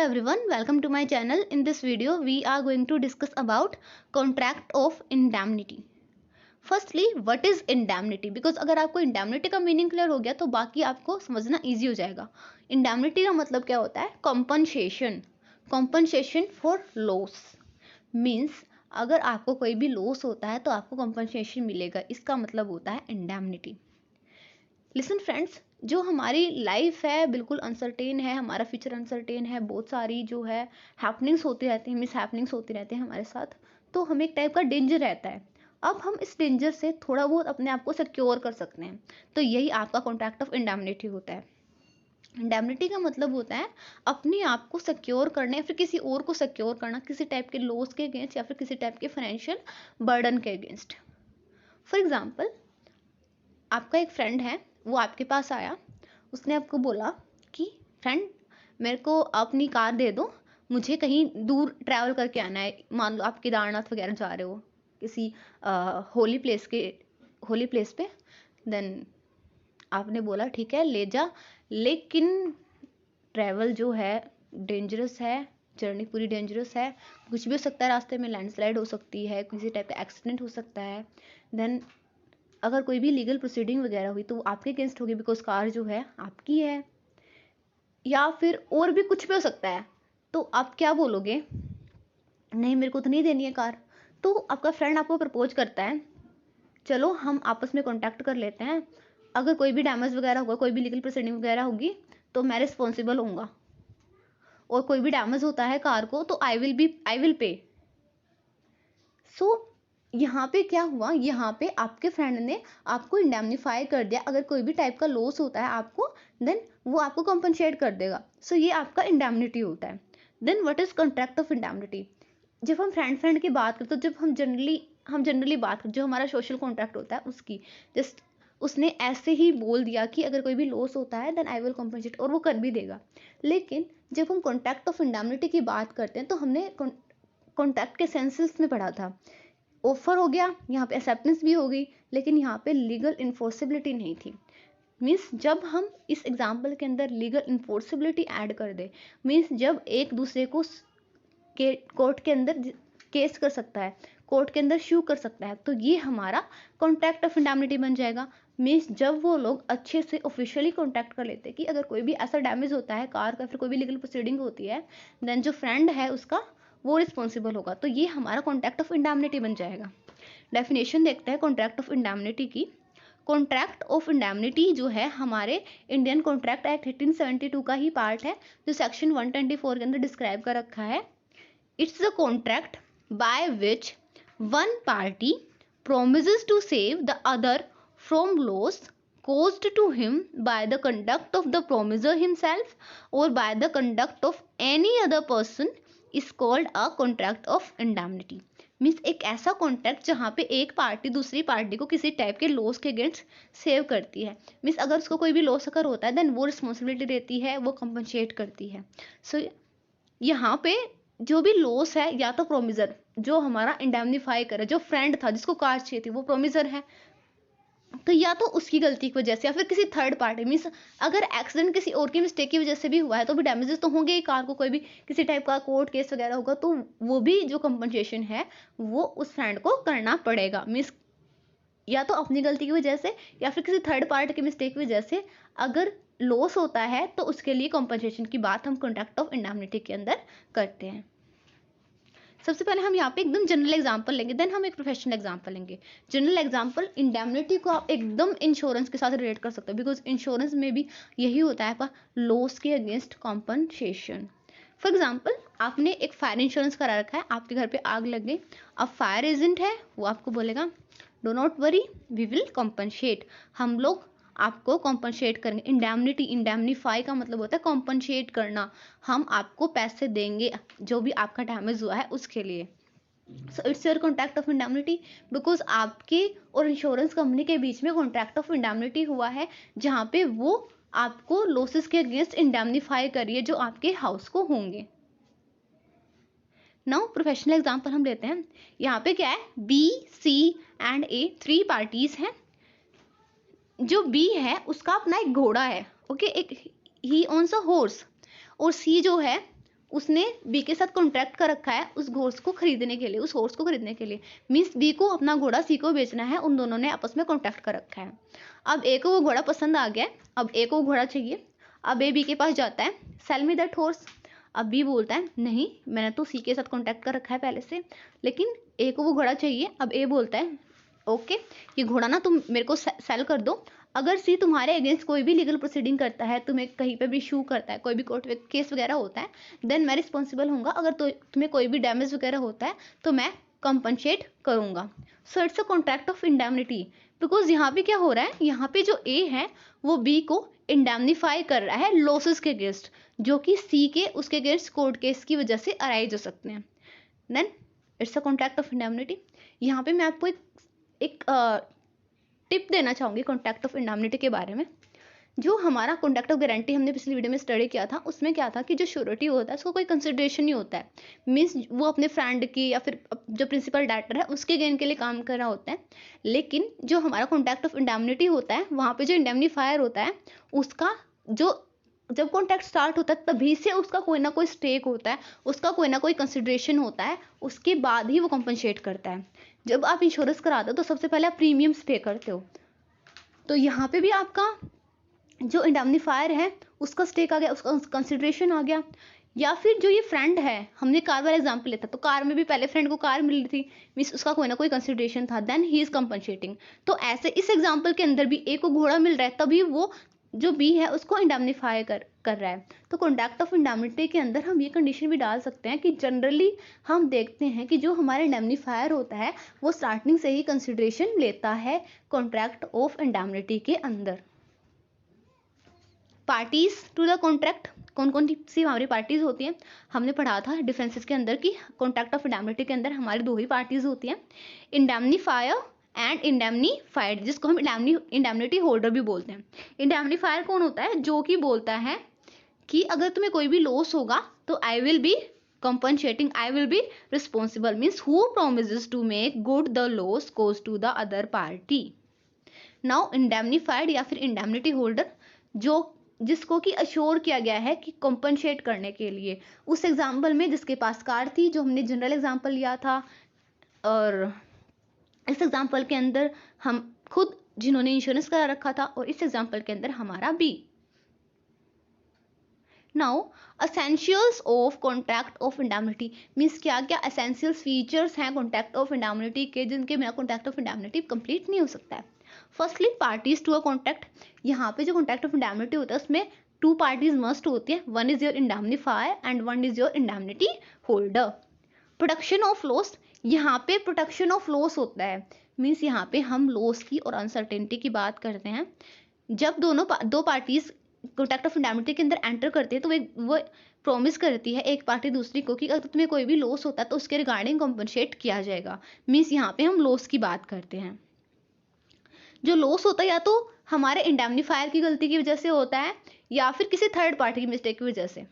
everyone, welcome to my channel. In this video, we are going to discuss about contract of indemnity. Firstly, what is indemnity? Because अगर आपको indemnity का meaning clear हो गया तो बाकी आपको समझना इजी हो जाएगा. Indemnity का मतलब क्या होता है? Compensation. Compensation for loss means अगर आपको कोई भी लॉस होता है तो आपको compensation मिलेगा. इसका मतलब होता है indemnity. लिसन फ्रेंड्स, जो हमारी लाइफ है बिल्कुल अनसर्टेन है, हमारा फ्यूचर अनसर्टेन है, बहुत सारी जो है हैपनिंग्स होती रहती हैं, मिस हैपनिंग्स होती रहती हैं हमारे साथ, तो हमें एक टाइप का डेंजर रहता है. अब हम इस डेंजर से थोड़ा बहुत अपने आप को सिक्योर कर सकते हैं, तो यही आपका कॉन्ट्रैक्ट ऑफ इंडेमनिटी होता है. इंडेमनिटी का मतलब होता है अपने आप को सिक्योर करना या फिर किसी और को सिक्योर करना किसी टाइप के लॉस के अगेंस्ट या फिर किसी टाइप के फाइनेंशियल बर्डन के अगेंस्ट. फॉर एग्जाम्पल, आपका एक फ्रेंड है, वो आपके पास आया, उसने आपको बोला कि फ्रेंड मेरे को अपनी कार दे दो, मुझे कहीं दूर ट्रैवल करके आना है. मान लो आप केदारनाथ वगैरह जा रहे हो किसी होली प्लेस पे. देन आपने बोला ठीक है ले जा, लेकिन ट्रैवल जो है डेंजरस है, जर्नी पूरी डेंजरस है, कुछ भी हो सकता है, रास्ते में लैंडस्लाइड हो सकती है, किसी टाइप का एक्सीडेंट हो सकता है. देन अगर कोई भी लीगल प्रोसीडिंग वगैरह हुई तो वो आपके अगेंस्ट होगी बिकॉज कार जो है आपकी है, या फिर और भी कुछ भी हो सकता है. तो आप क्या बोलोगे? नहीं, मेरे को तो नहीं देनी है कार. तो आपका फ्रेंड आपको प्रपोज करता है, चलो हम आपस में कॉन्टैक्ट कर लेते हैं, अगर कोई भी डैमेज वगैरह होगा, कोई भी लीगल प्रोसीडिंग वगैरह होगी तो मैं रिस्पॉन्सिबल होऊंगा, और कोई भी डैमेज होता है कार को तो आई विल पे. सो यहाँ पे क्या हुआ, यहाँ पे आपके फ्रेंड ने आपको इंडेमनीफाई कर दिया. अगर कोई भी टाइप का लॉस होता है आपको, देन वो आपको कॉम्पनसेट कर देगा. सो ये आपका इंडेमनिटी होता है. Then what is contract of indemnity? जब हम फ्रेंड की बात करते, तो जब हम जनरली बात करते, जो हमारा सोशल कॉन्ट्रैक्ट होता है उसकी, जस्ट उसने ऐसे ही बोल दिया कि अगर कोई भी लॉस होता है देन आई विल कॉम्पनसेट, और वो कर भी देगा. लेकिन जब हम कॉन्ट्रैक्ट ऑफ इंडेमनिटी की बात करते हैं तो हमने कॉन्ट्रैक्ट के सेंसेस में पढ़ा था. ऑफर हो गया, यहाँ पे एक्सेप्टेंस भी हो गई, लेकिन यहाँ पे लीगल इन्फोर्सिबिलिटी नहीं थी. मीन्स जब हम इस एग्जाम्पल के अंदर लीगल इन्फोर्सिबिलिटी ऐड कर दे, मीन्स जब एक दूसरे को कोर्ट के अंदर केस कर सकता है, कोर्ट के अंदर शू कर सकता है, तो ये हमारा कॉन्ट्रैक्ट ऑफ इंडेमनिटी बन जाएगा. मीन्स जब वो लोग अच्छे से ऑफिशियली कॉन्टैक्ट कर लेते हैं कि अगर कोई भी ऐसा डैमेज होता है कार का, फिर कोई भी लीगल प्रोसीडिंग होती है, देन जो फ्रेंड है उसका वो रिस्पॉन्सिबल होगा. तो ये हमारा कॉन्ट्रैक्ट ऑफ इंडेमनिटी बन जाएगा. डेफिनेशन देखते हैं कॉन्ट्रैक्ट ऑफ इंडेमनिटी की. कॉन्ट्रैक्ट ऑफ इंडेमनिटी जो है हमारे इंडियन कॉन्ट्रैक्ट एक्ट 1872 का ही पार्ट है, जो सेक्शन 124 के अंदर डिस्क्राइब कर रखा है. It's the contract by which one party promises to save the other from loss caused to him by the conduct of the promiser himself or by the conduct of any other person is called a contract of indemnity. Means एक ऐसा contract जहाँ पे एक party दूसरी party को किसी type के loss के अगेंस्ट सेव करती है. मीन्स अगर उसको कोई भी लॉस अगर होता है देन वो रिस्पॉन्सिबिलिटी रहती है, वो कंपनसेट करती है. सो यहाँ पे जो भी लॉस है, या तो प्रोमिजर जो हमारा इंडेमनीफाई करे, जो फ्रेंड था जिसको कार चाहिए थी वो प्रोमिजर है, तो या तो उसकी गलती की वजह से या फिर किसी थर्ड पार्टी, मीन्स अगर एक्सीडेंट किसी और की मिस्टेक की वजह से भी हुआ है तो भी डैमेजेस तो होंगे ही. कार को कोई भी किसी टाइप का कोर्ट केस वगैरह होगा तो वो भी जो कंपनसेशन है वो उस फ्रेंड को करना पड़ेगा. मीन्स या तो अपनी गलती की वजह से या फिर किसी थर्ड पार्टी की मिस्टेक की वजह से अगर लॉस होता है तो उसके लिए कंपनसेशन की बात हम कॉन्ट्रैक्ट ऑफ इंडेमनिटी के अंदर करते हैं. सबसे पहले हम यहाँ पे एकदम जनरल एग्जांपल लेंगे, देन हम एक प्रोफेशनल एग्जांपल लेंगे. जनरल एग्जांपल, इंडेमनिटी को आप एकदम इंश्योरेंस के साथ रिलेट कर सकते हो, बिकॉज इंश्योरेंस में भी यही होता है आपका लॉस के अगेंस्ट कॉम्पनसेशन. फॉर एग्जाम्पल, आपने एक फायर इंश्योरेंस करा रखा है, आपके घर पे आग लग गई, अब फायर एजेंट है वो आपको बोलेगा do not worry we will compensate, हम लोग आपको कॉम्पनसेट करेंगे. इंडेमनीफाई का मतलब होता है कॉम्पनसेट करना, हम आपको पैसे देंगे जो भी आपका डैमेज हुआ है उसके लिए. So it's your contract of indemnity, because आपके और इंश्योरेंस कंपनी के बीच में कॉन्ट्रैक्ट ऑफ इंडेमनिटी हुआ है, जहाँ पे वो आपको लॉसेस के अगेंस्ट इंडेमनीफाई करिए जो आपके हाउस को होंगे. नाउ प्रोफेशनल एग्जाम्पल हम लेते हैं. यहाँ पे क्या है, B C and A 3 parties हैं. जो बी है उसका अपना एक घोड़ा है, ओके, एक ही ओन्स अ हॉर्स, और सी जो है उसने बी के साथ कॉन्ट्रैक्ट कर रखा है उस घोड़ा को खरीदने के लिए, उस हॉर्स को खरीदने के लिए। मीन्स बी को अपना घोड़ा सी को बेचना है, उन दोनों ने आपस में कॉन्ट्रैक्ट कर रखा है। अब ए को वो घोड़ा पसंद आ गया है, अब ए को घोड़ा चाहिए। अब ए बी के पास जाता है, सेल मी दैट हॉर्स। अब बी बोलता है नहीं, मैंने तो सी के साथ कॉन्टैक्ट कर रखा है पहले से, लेकिन ए को वो घोड़ा चाहिए। अब ए बोलता है ओके, ये घोड़ा ना तुम मेरे को सेल कर दो। अगर सी तुम्हारे अगेंस्ट कोई भी लीगल प्रोसीडिंग करता है, तुम्हें कहीं पे भी शू करता है, कोई भी कोर्ट केस वगैरह होता है, देन मैं रिस्पॉन्सिबल होऊंगा। अगर तुम्हें कोई भी डैमेज वगैरह होता है तो मैं कंपनसेट करूंगा। So it's a contract of indemnity, because यहाँ पे क्या हो रहा है, यहाँ पे जो ए है वो बी को इंडेमनीफाई कर रहा है लॉसेस के अगेंस्ट, जो कि सी के उसके अगेंस्ट कोर्ट केस की वजह से अराइज हो सकते हैं। Then it's a contract of indemnity. यहाँ पे मैं आपको एक टिप देना चाहूँगी कॉन्ट्रैक्ट ऑफ इंडेमनिटी के बारे में। जो हमारा कॉन्ट्रैक्ट ऑफ गारंटी हमने पिछली वीडियो में स्टडी किया था, उसमें क्या था कि जो श्योरिटी होता है उसको कोई कंसिडरेशन नहीं होता है। मीन्स वो अपने फ्रेंड की या फिर जो प्रिंसिपल डायरेक्टर है उसके गेन के लिए काम कर रहा होता है। लेकिन जो हमारा कॉन्ट्रैक्ट ऑफ इंडेमनिटी होता है, वहाँ पे जो इंडेमनीफायर होता है उसका जो जब कॉन्ट्रैक्ट स्टार्ट होता है तभी से उसका कोई ना कोई स्टेक होता है, उसका कोई ना कोई कंसिडरेशन होता है, उसके बाद ही वो कंपनसेट करता है। जब आप इंश्योरेंस कराते हो तो सबसे पहले आप प्रीमियम्स पे करते हो, तो यहाँ पे भी आपका जो इंडेमनीफायर है उसका स्टेक आ गया, उसका कंसिडरेशन आ गया। या फिर जो ये फ्रेंड है, हमने कार वाला एग्जांपल लेता तो कार में भी पहले फ्रेंड को कार मिल रही थी, मीन्स उसका कोई ना कोई कंसिडरेशन था, देन ही इज कंपनसेटिंग। तो ऐसे इस एग्जांपल के अंदर भी ए को घोड़ा मिल रहा है, तभी वो जो बी है उसको इंडेमनीफाई कर रहा है। तो कॉन्ट्रैक्ट ऑफ इंडेमनिटी के अंदर हम ये कंडीशन भी डाल सकते हैं कि जनरली हम देखते हैं कि जो हमारा इंडेमनीफायर होता है वो स्टार्टिंग से ही कंसिडरेशन लेता है कॉन्ट्रैक्ट ऑफ इंडेमनिटी के अंदर। पार्टीज टू द कॉन्ट्रैक्ट, कौन कौन सी हमारी पार्टीज होती हैं, हमने पढ़ा था डिफरेंसेस के अंदर कि कॉन्ट्रैक्ट ऑफ इंडेमनिटी के अंदर हमारी दो ही पार्टीज होती हैं, इंडेमनीफायर एंड इंडेमनीफाइड, जिसको हम इंडेमनिटी होल्डर भी बोलते हैं। इंडेमनीफायर कौन होता है, जो कि बोलता है कि अगर तुम्हें कोई भी लॉस होगा तो आई will B compensating, I will be responsible, means who promises to make good the loss caused to the other party. Now indemnified या फिर indemnity holder, जो जिसको कि अश्योर किया गया है कि कंपनसेट करने के लिए। उस एग्जाम्पल में जिसके पास कार थी, जो हमने जनरल एग्जाम्पल लिया था, और इस एग्जाम्पल के अंदर हम खुद जिन्होंने इंश्योरेंस करा रखा था, और इस एग्जाम्पल के अंदर हमारा B. Now essentials of contract of indemnity, means क्या क्या एसेंशियल्स फीचर्स हैं कॉन्ट्रैक्ट ऑफ इंडेमनिटी के, जिनके बिना कॉन्ट्रैक्ट ऑफ इंडेमनिटी कंप्लीट नहीं हो सकता है। Firstly parties to a contract, यहाँ पे जो कॉन्ट्रैक्ट ऑफ इंडेमनिटी होता है उसमें टू पार्टीज मस्ट होती है, one is your indemnifier and one is your indemnity holder. Protection of loss, यहाँ पे प्रोटेक्शन ऑफ लॉस होता है, मीन्स यहाँ पे हम लॉस की और अनसर्टेनिटी की बात करते हैं। जब दो पार्टीज कॉन्ट्रैक्ट ऑफ इंडेमनिटी के अंदर एंटर करते हैं तो वो प्रॉमिस करती है एक पार्टी दूसरी को कि अगर तुम्हें कोई भी लॉस होता है तो उसके रिगार्डिंग कॉम्पनसेट किया जाएगा। मीन्स यहाँ पे हम लॉस की बात करते हैं। जो लॉस होता है या तो हमारे इंडेमनीफायर की गलती की वजह से होता है या फिर किसी थर्ड पार्टी की मिस्टेक की वजह से।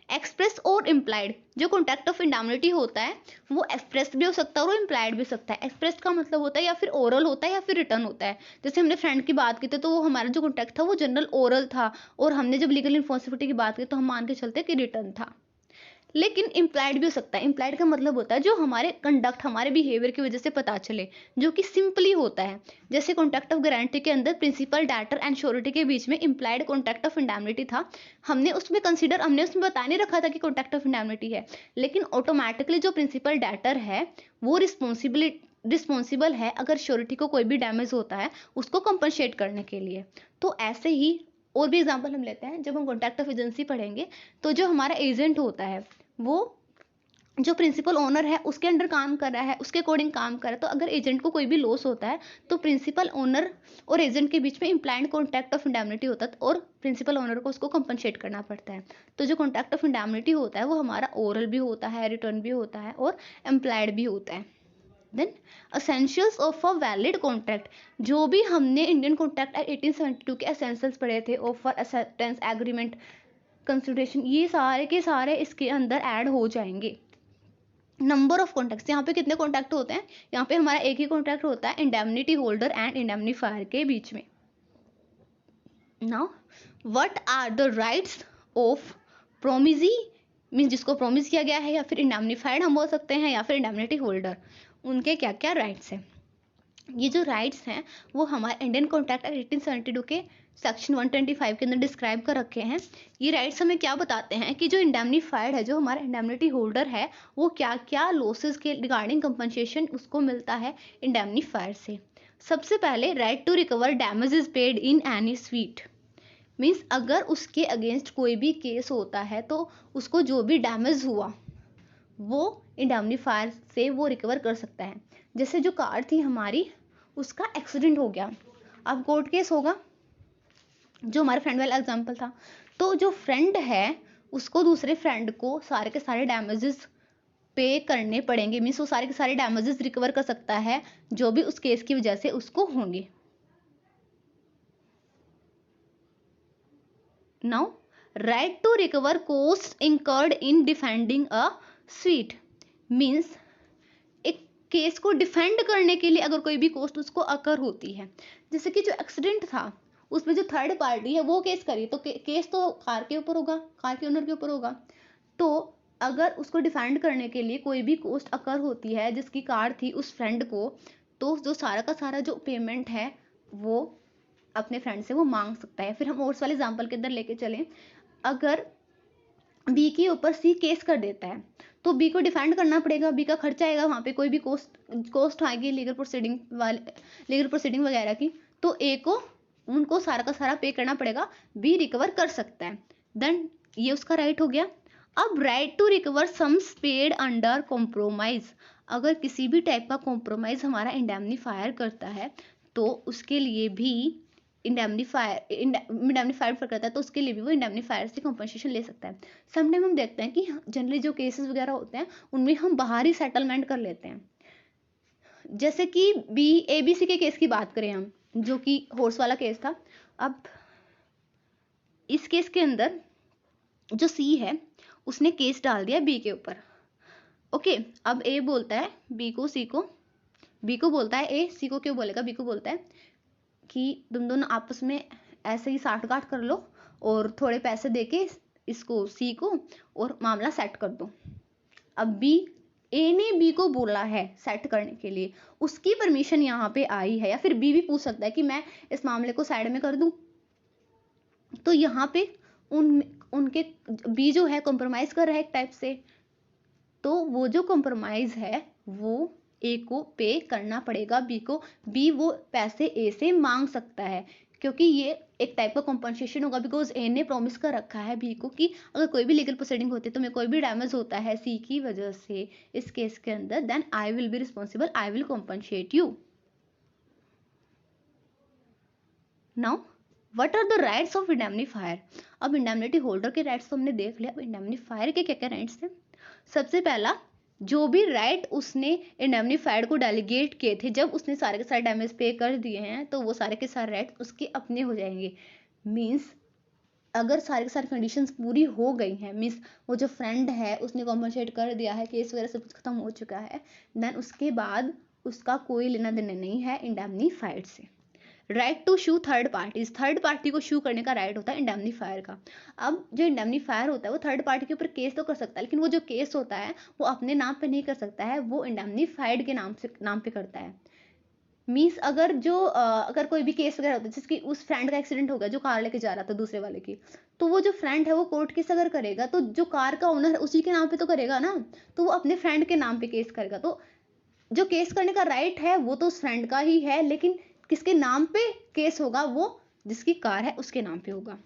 एक्सप्रेस और इम्प्लाइड, जो कॉन्ट्रैक्ट ऑफ इंडेमनिटी होता है वो एक्सप्रेस भी हो सकता है और इम्प्लाइड भी हो सकता है। एक्सप्रेस का मतलब होता है या फिर ओरल होता है या फिर रिटर्न होता है। जैसे हमने फ्रेंड की बात की थी तो वो हमारा जो कॉन्ट्रैक्ट था वो जनरल ओरल था, और हमने जब लीगल रिस्पॉन्सिबिलिटी की बात की तो हम मान के चलते कि रिटर्न था। लेकिन इम्प्लाइड भी हो सकता है। इम्प्लाइड का मतलब होता है जो हमारे कंडक्ट, हमारे बिहेवियर की वजह से पता चले, जो कि सिंपली होता है। जैसे कॉन्ट्रैक्ट ऑफ गारंटी के अंदर प्रिंसिपल, डायरेक्टर एंड श्योरिटी के बीच में इम्प्लाइड कॉन्ट्रैक्ट ऑफ इंडेमनिटी था। हमने उसमें बता नहीं रखा था कि कॉन्ट्रैक्ट ऑफ इंडेमनिटी है, लेकिन ऑटोमेटिकली जो प्रिंसिपल डायरेक्टर है वो रिस्पॉन्सिबल है अगर श्योरिटी को कोई भी डैमेज होता है उसको कंपनसेट करने के लिए। तो ऐसे ही और भी एग्जाम्पल हम लेते हैं। जब हम कॉन्ट्रैक्ट ऑफ एजेंसी पढ़ेंगे तो जो हमारा एजेंट होता है वो जो प्रिंसिपल ओनर है उसके अंडर काम कर रहा है, उसके अकॉर्डिंग काम कर रहा है। तो अगर एजेंट को कोई भी लॉस होता है तो प्रिंसिपल ओनर और एजेंट के बीच में इम्प्लाइड कॉन्ट्रैक्ट ऑफ इंडेमनिटी होता है, और प्रिंसिपल ओनर को उसको कंपनसेट करना पड़ता है। तो जो कॉन्ट्रैक्ट ऑफ इंडेमनिटी होता है वो हमारा ओरल भी होता है, रिटर्न भी होता है और इम्प्लाइड भी होता है। Then essentials of a valid contract, जो भी हमने इंडियन कॉन्ट्रैक्ट एक्ट 1872 के एसेंशियल्स पढ़े थे, ऑफर, एक्सेप्टेंस, एग्रीमेंट, कंसिडरेशन, ये सारे के सारे इसके अंदर ऐड हो जाएंगे। नंबर ऑफ कॉन्ट्रैक्ट्स, यहाँ पे कितने कॉन्ट्रैक्ट होते हैं, यहाँ पे हमारा एक ही कॉन्ट्रैक्ट होता है इंडेमनिटी होल्डर एंड इंडेमनीफायर के बीच में। Now what are the rights of promisee means जिसको प्रॉमिस किया गया है, या फिर इंडेमनीफाइड हम बोल सकते हैं, या फिर इंडेमनिटी होल्डर, उनके क्या क्या राइट्स हैं। ये जो राइट्स हैं वो हमारे इंडियन कॉन्ट्रैक्ट एक्ट 1872 के सेक्शन 125 के अंदर डिस्क्राइब कर रखे हैं। ये राइट्स हमें क्या बताते हैं कि जो इंडेमनीफाइड है, जो हमारा इंडेमनिटी होल्डर है, वो क्या क्या लॉसेस के रिगार्डिंग कंपनसेशन उसको मिलता है इंडेमनीफायर से। सबसे पहले, right to recover damages paid in any suit. Means अगर उसके अगेंस्ट कोई भी केस होता है तो उसको जो भी डैमेज हुआ वो इंडेमनीफायर से वो रिकवर कर सकता है। जैसे जो कार थी हमारी, उसका एक्सीडेंट हो गया, अब कोर्ट केस होगा, जो हमारे फ्रेंड वाला एग्जांपल था, तो जो फ्रेंड है उसको दूसरे फ्रेंड को सारे के सारे डैमेजेस पे करने पड़ेंगे। मीन्स वो सारे के सारे डैमेजेस रिकवर कर सकता है जो भी उस केस की वजह से उसको होंगे। Now, right to recover cost incurred in defending a suit. Means एक केस को डिफेंड करने के लिए अगर कोई भी कॉस्ट उसको अकर होती है, जैसे कि जो एक्सीडेंट था उसमें जो थर्ड पार्टी है वो केस करी, तो केस तो कार के ऊपर होगा, कार के ओनर के ऊपर होगा। तो अगर उसको डिफेंड करने के लिए कोई भी कॉस्ट अकर होती है जिसकी कार थी उस फ्रेंड को, तो जो सारा का सारा जो पेमेंट है वो अपने फ्रेंड से वो मांग सकता है। फिर हम और वाले एग्जाम्पल के अंदर लेके चलें, अगर बी के ऊपर सी केस कर देता है तो बी को डिफेंड करना पड़ेगा, बी का खर्चा आएगा, वहां पे कोई भी कॉस्ट आएगी लीगल प्रोसीडिंग वगैरह की, तो ए को उनको सारा का सारा पे करना पड़ेगा, बी रिकवर कर सकता है। देन ये उसका राइट हो गया। अब right to recover sums paid under compromise. अगर किसी भी टाइप का कॉम्प्रोमाइज हमारा इंडेमनीफायर करता है तो उसके लिए भी इंडेमनीफाइड करता है, तो उसके लिए भी वो इंडेमनीफायर से कंपनसेशन ले सकता है। समटाइम हम देखते हैं कि जनरली जो केसेस वगैरह होते हैं उनमें हम बाहर ही सेटलमेंट कर लेते हैं। जैसे कि ABC के केस की बात करें हम, जो कि हॉर्स वाला केस था। अब इस केस के अंदर जो सी है उसने केस डाल दिया बी के ऊपर। ओके, अब ए बोलता है बी को बोलता है, ए सी को क्यों बोलेगा, बी को बोलता है कि तुम दोनों आपस में ऐसे ही साठ गांठ कर लो और थोड़े पैसे देके इसको सी को और मामला सेट कर दो। अब ए ने बी को बोला है सेट करने के लिए, उसकी परमिशन यहाँ पे आई है, या फिर बी भी पूछ सकता है कि मैं इस मामले को साइड में कर दूं। तो यहाँ पे उनके बी जो है कॉम्प्रोमाइज कर रहा है एक टाइप से, तो वो जो कॉम्प्रोमाइज है वो ए को पे करना पड़ेगा बी को, बी वो पैसे ए से मांग सकता है, क्योंकि ये एक टाइप का कॉम्पनसेशन होगा, बिकॉज ए ने प्रॉमिस कर रखा है बी को कि अगर कोई भी लीगल प्रोसीडिंग होती है तो मैं कोई भी डैमेज होता है सी की वजह से इस केस के अंदर, then I will be responsible, I will compensate you. Now, what are the rights of indemnifier. अब इंडेमनिटी होल्डर के राइट्स तो हमने देख लिया, अब इंडेमनीफायर के क्या क्या राइट्स हैं। सबसे पहला, जो भी राइट उसने इंडेमनीफाइड को डेलीगेट किए थे, जब उसने सारे के सारे डैमेज पे कर दिए हैं तो वो सारे के सारे राइट उसके अपने हो जाएंगे। मीन्स अगर सारे के सारे कंडीशंस पूरी हो गई हैं, मीन्स वो जो फ्रेंड है उसने कॉम्पनसेट कर दिया है, केस वगैरह सब कुछ खत्म हो चुका है, देन उसके बाद उसका कोई लेना देना नहीं है इंडेमनीफाइड से। Right to sue third parties, third party को शू करने का राइट होता है इंडेमनीफायर का। अब जो इंडेमनीफायर होता है वो थर्ड पार्टी के ऊपर केस तो कर सकता है, लेकिन वो जो केस होता है वो अपने नाम पे नहीं कर सकता है, वो इंडेमनीफाइड के नाम पे करता है। मीन्स अगर कोई भी केस वगैरह होता है, जिसकी उस फ्रेंड का एक्सीडेंट हो गया जो कार लेके जा रहा था दूसरे वाले की, तो वो जो फ्रेंड है वो कोर्ट केस अगर करेगा तो जो कार का ओनर है उसी के नाम पे तो करेगा ना, तो वो अपने फ्रेंड के नाम पे केस करेगा। तो जो केस करने का राइट है वो तो उस फ्रेंड का ही है, लेकिन किसके नाम पे केस होगा, वो जिसकी कार है उसके नाम पे होगा।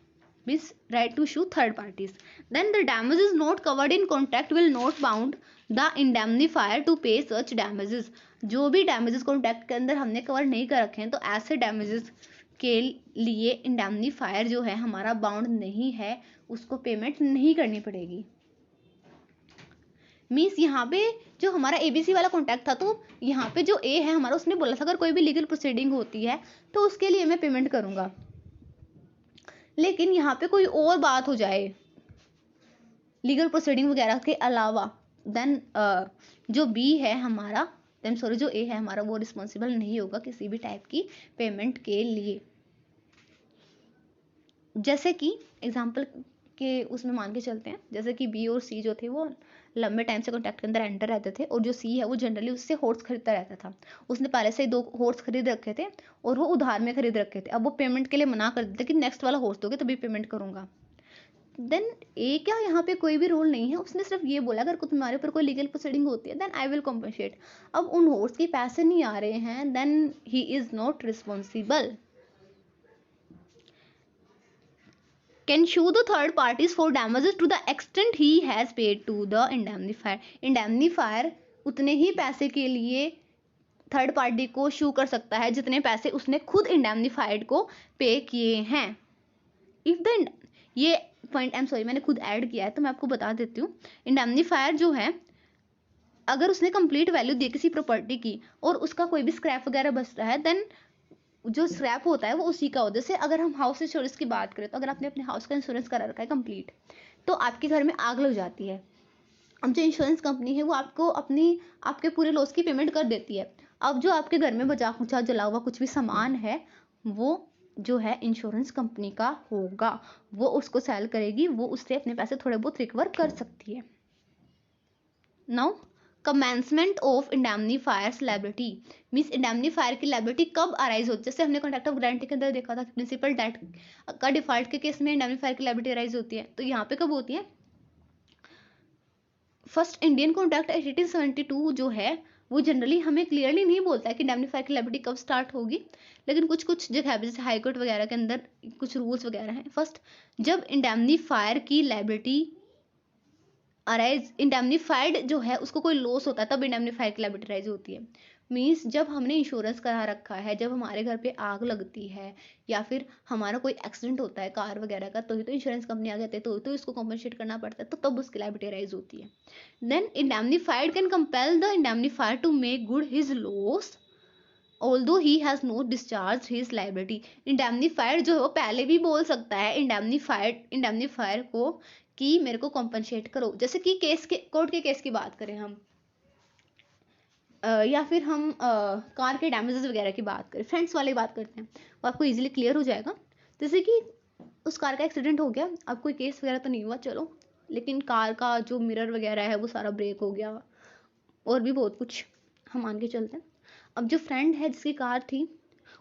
Means right to sue third parties. Then the damages not covered in contract will not bound the indemnifier to pay such damages. जो भी डैमेजेस कॉन्ट्रैक्ट के अंदर हमने कवर नहीं कर रखे हैं तो ऐसे डैमेजेस के लिए इंडेमनीफायर जो है हमारा बाउंड नहीं है, उसको पेमेंट नहीं करनी पड़ेगी। मीन्स यहाँ पे जो हमारा ABC वाला कॉन्टैक्ट था, तो यहाँ पे जो ए है हमारा, उसने बोला था अगर कोई भी लीगल प्रोसीडिंग होती है तो उसके लिए मैं पेमेंट करूंगा, लेकिन यहाँ पे कोई और बात हो जाए लीगल प्रोसीडिंग वगैरह के अलावा, देन जो बी है हमारा, जो ए है हमारा, वो रिस्पॉन्सिबल नहीं होगा किसी भी टाइप की पेमेंट के लिए। जैसे कि एग्जाम्पल के उसमें मान के चलते हैं, जैसे कि बी और सी जो थे वो लंबे टाइम से कॉन्टैक्ट के अंदर एंटर रहते थे, और जो सी है वो जनरली उससे हॉर्स खरीदता रहता था। उसने पहले से ही 2 हॉर्स खरीद रखे थे और वो उधार में खरीद रखे थे। अब वो पेमेंट के लिए मना कर देते कि नेक्स्ट वाला हॉर्स दोगे तभी पेमेंट करूंगा। देन ए क्या यहाँ पे कोई भी रूल नहीं है, उसने सिर्फ ये बोला अगर तुम्हारे ऊपर कोई लीगल प्रोसीडिंग होती है देन आई विल कॉम्पनसेट। अब उन हॉर्स के पैसे नहीं आ रहे हैं then he is not responsible. Can sue the third parties for damages to the extent he has paid to the indemnifier. Indemnifier उतने ही पैसे के लिए थर्ड पार्टी को शू कर सकता है जितने पैसे उसने खुद इंडेमनीफाइड को पे किए हैं। इफ द ये पॉइंट आई एम सॉरी मैंने खुद ऐड किया है तो मैं आपको बता देती हूँ। इंडेमनीफायर जो है अगर उसने कंप्लीट वैल्यू दी किसी प्रॉपर्टी की और उसका कोई भी स्क्रैप वगैरह बचता है देन जो स्क्रैप होता है वो उसी का होता है। जैसे अगर हम हाउस इंश्योरेंस की बात करें तो अगर आपने अपने हाउस का इंश्योरेंस करा रखा है कंप्लीट, तो आपके घर में आग लग जाती है, अब जो इंश्योरेंस कंपनी है वो आपको आपके पूरे लॉस की पेमेंट कर देती है। अब जो आपके घर में बचा खुचा जला हुआ कुछ भी सामान है वो जो है इंश्योरेंस कंपनी का होगा, वो उसको सेल करेगी, वो उससे अपने पैसे थोड़े बहुत रिकवर कर सकती है। Now commencement of indemnifier's liability means indemnifier की लायबिलिटी कब अराइज होती है। जैसे हमने कॉन्ट्रैक्ट ऑफ गारंटी के अंदर देखा था प्रिंसिपल डेट का डिफॉल्ट के केस में इंडेमनीफायर की लायबिलिटी अराइज होती है, तो यहाँ पे कब होती है। फर्स्ट इंडियन कॉन्ट्रैक्ट 1872 जो है वो जनरली हमें क्लियरली नहीं बोलता है कि इंडेमनीफायर की लायबिलिटी कब स्टार्ट होगी, लेकिन कुछ कुछ जगह पे जैसे हाईकोर्ट वगैरह के अंदर कुछ रूल्स वगैरह हैं। फर्स्ट जब इंडेमनीफायर की लायबिलिटी अराइज इंडेमनीफाइड जो है उसको कोई लॉस होता है तब इंडेमनीफायर की लायबिलिटी अराइज होती है। मींस जब हमने इंश्योरेंस करा रखा है, जब हमारे घर पे आग लगती है या फिर हमारा कोई एक्सीडेंट होता है कार वगैरह का, तो ही तो इंश्योरेंस कंपनी आ जाती है, तो इसको कॉम्पनसेट करना पड़ता है, तो तब उसकी लायबिलिटी अराइज होती है। Then indemnified can compel the indemnifier to make good his loss although he has not discharge his liability. Indemnifier जो है वो पहले भी बोल सकता है इंडेमनीफायर को कि मेरे को कॉम्पनसेट करो। जैसे कि कोर्ट के केस की बात करें हम या फिर हम कार के डैमेजेस वगैरह की बात करें, फ्रेंड्स वाली बात करते हैं, वो आपको इजीली क्लियर हो जाएगा। जैसे कि उस कार का एक्सीडेंट हो गया, अब कोई केस वगैरह तो नहीं हुआ चलो, लेकिन कार का जो मिरर वगैरह है वो सारा ब्रेक हो गया और भी बहुत कुछ हम मान के चलते हैं। अब जो फ्रेंड है जिसकी कार थी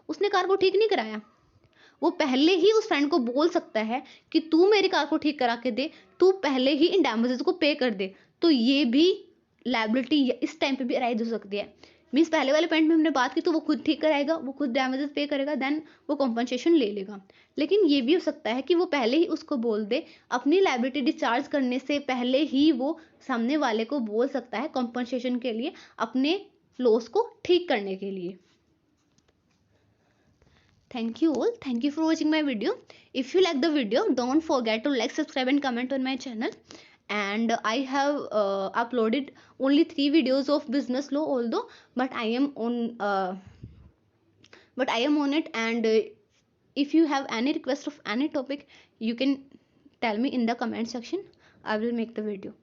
उसने कार को ठीक नहीं कराया, वो पहले ही उस फ्रेंड को बोल सकता है कि तू मेरी कार को ठीक करा के दे, तू पहले ही इन डैमेजेस को पे कर दे, तो ये भी लायबिलिटी इस टाइम पे भी अराइज हो सकती है। मीन्स पहले वाले पॉइंट में हमने बात की तो वो खुद ठीक कराएगा, वो खुद डैमेजेस पे करेगा, देन वो कॉम्पनसेशन ले लेगा। लेकिन ये भी हो सकता है कि वो पहले ही उसको बोल दे, अपनी लायबिलिटी डिस्चार्ज करने से पहले ही वो सामने वाले को बोल सकता है कॉम्पनसेशन के लिए, अपने लॉस को ठीक करने के लिए। Thank you all. Thank you for watching my video. If you like the video, don't forget to like, subscribe and comment on my channel. And I have uploaded only 3 videos of business law although, but I am on it. And if you have any request of any topic, you can tell me in the comment section. I will make the video.